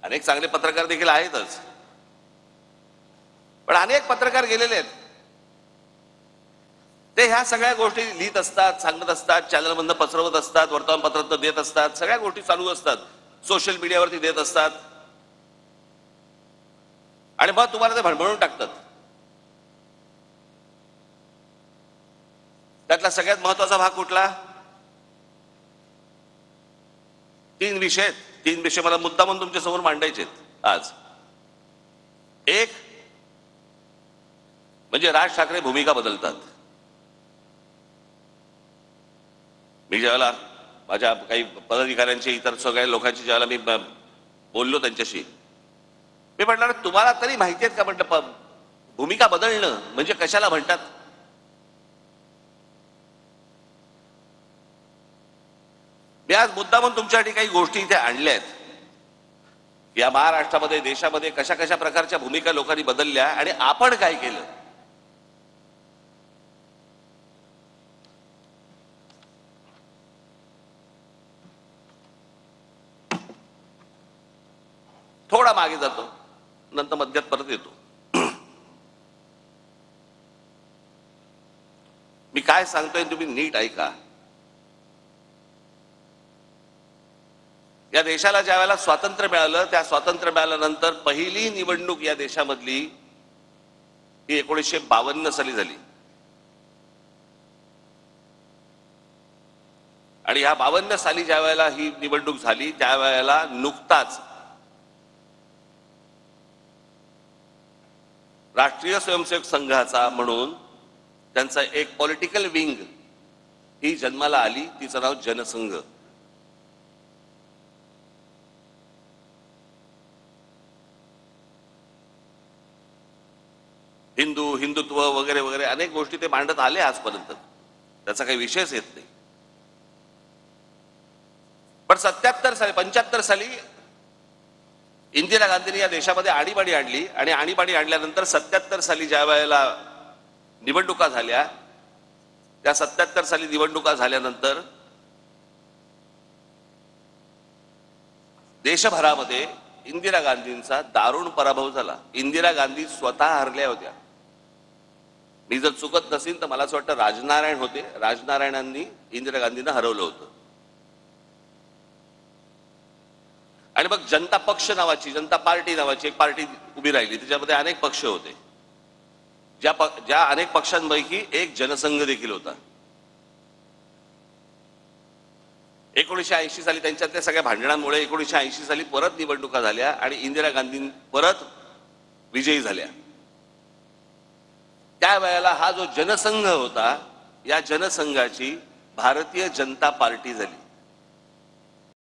अनेक चांगले पत्रकार देखील आहेतच, पण अनेक पत्रकार गेलेले आहेत. ते ह्या सगळ्या गोष्टी लिहित असतात, सांगत असतात, चॅनलमधनं पसरवत असतात, वर्तमानपत्रात देत असतात, सगळ्या गोष्टी चालू असतात, सोशल मीडियावरती देत असतात आणि मग तुम्हाला ते भणभणून टाकतात. त्यातला सगळ्यात महत्वाचा भाग कुठला? 3 विषय मला मुद्दा म्हणून तुमच्या समोर मांडायचे आज. एक म्हणजे राज ठाकरे भूमिका बदलतात. मी ज्यावेळेला माझ्या काही पदाधिकाऱ्यांची, इतर सगळ्या लोकांची ज्यावेळेला मी बोललो त्यांच्याशी, मी म्हटलं तुम्हाला तरी माहिती आहेत का म्हटलं भूमिका बदलणं म्हणजे कशाला म्हणतात? मी आज मुद्दा म्हणून तुमच्यासाठी काही गोष्टी इथे आणल्या आहेत. या महाराष्ट्रामध्ये, देशामध्ये कशा कशा प्रकारच्या भूमिका लोकांनी बदलल्या आणि आपण काय केलं. थोडा मागे जातो, नंतर मध्यात परत येतो. मी काय सांगतोय तुम्ही नीट ऐका. या देशाला ज्या वेळेला स्वातंत्र्य मिळालं, त्या स्वातंत्र्य मिळाल्यानंतर पहिली निवडणूक या देशामधली ही 1952 साली झाली. आणि ह्या 52 साली ज्या वेळेला ही निवडणूक झाली, त्यावेळेला नुकताच राष्ट्रीय स्वयंसेवक संघाचा म्हणून त्यांचा एक पॉलिटिकल विंग ही जन्माला आली. तिचं नाव जनसंघ. हिंदुत्व वगैरे वगैरे अनेक गोष्टी ते मांडत आले आजपर्यंत, त्याचा काही विषयच येत नाही. पण 75 साली इंदिरा गांधींनी या देशामध्ये आणीबाणी आणली आणि आणीबाणी आणल्यानंतर 77 साली ज्या वेळेला निवडणुका झाल्या, त्या 77 साली निवडणुका झाल्यानंतर देशभरामध्ये इंदिरा गांधींचा दारुण पराभव झाला. इंदिरा गांधी स्वतः हरल्या होत्या. मी जर चुकत नसेल तर मला असं वाटतं राजनारायण होते, राजनारायणांनी इंदिरा गांधींना हरवलं होतं. आणि मग जनता पक्ष नावाची, जनता पार्टी नावाची एक पार्टी उभी राहिली. त्याच्यामध्ये अनेक पक्ष होते. ज्या अनेक पक्षांपैकी एक जनसंघ देखील होता. 1980 साली त्यांच्यातल्या सगळ्या भांडणांमुळे 1980 साली परत निवडणुका झाल्या आणि इंदिरा गांधी परत विजयी झाल्या. त्यावेळेला हा जो जनसंघ होता, या जनसंघाची भारतीय जनता पार्टी झाली.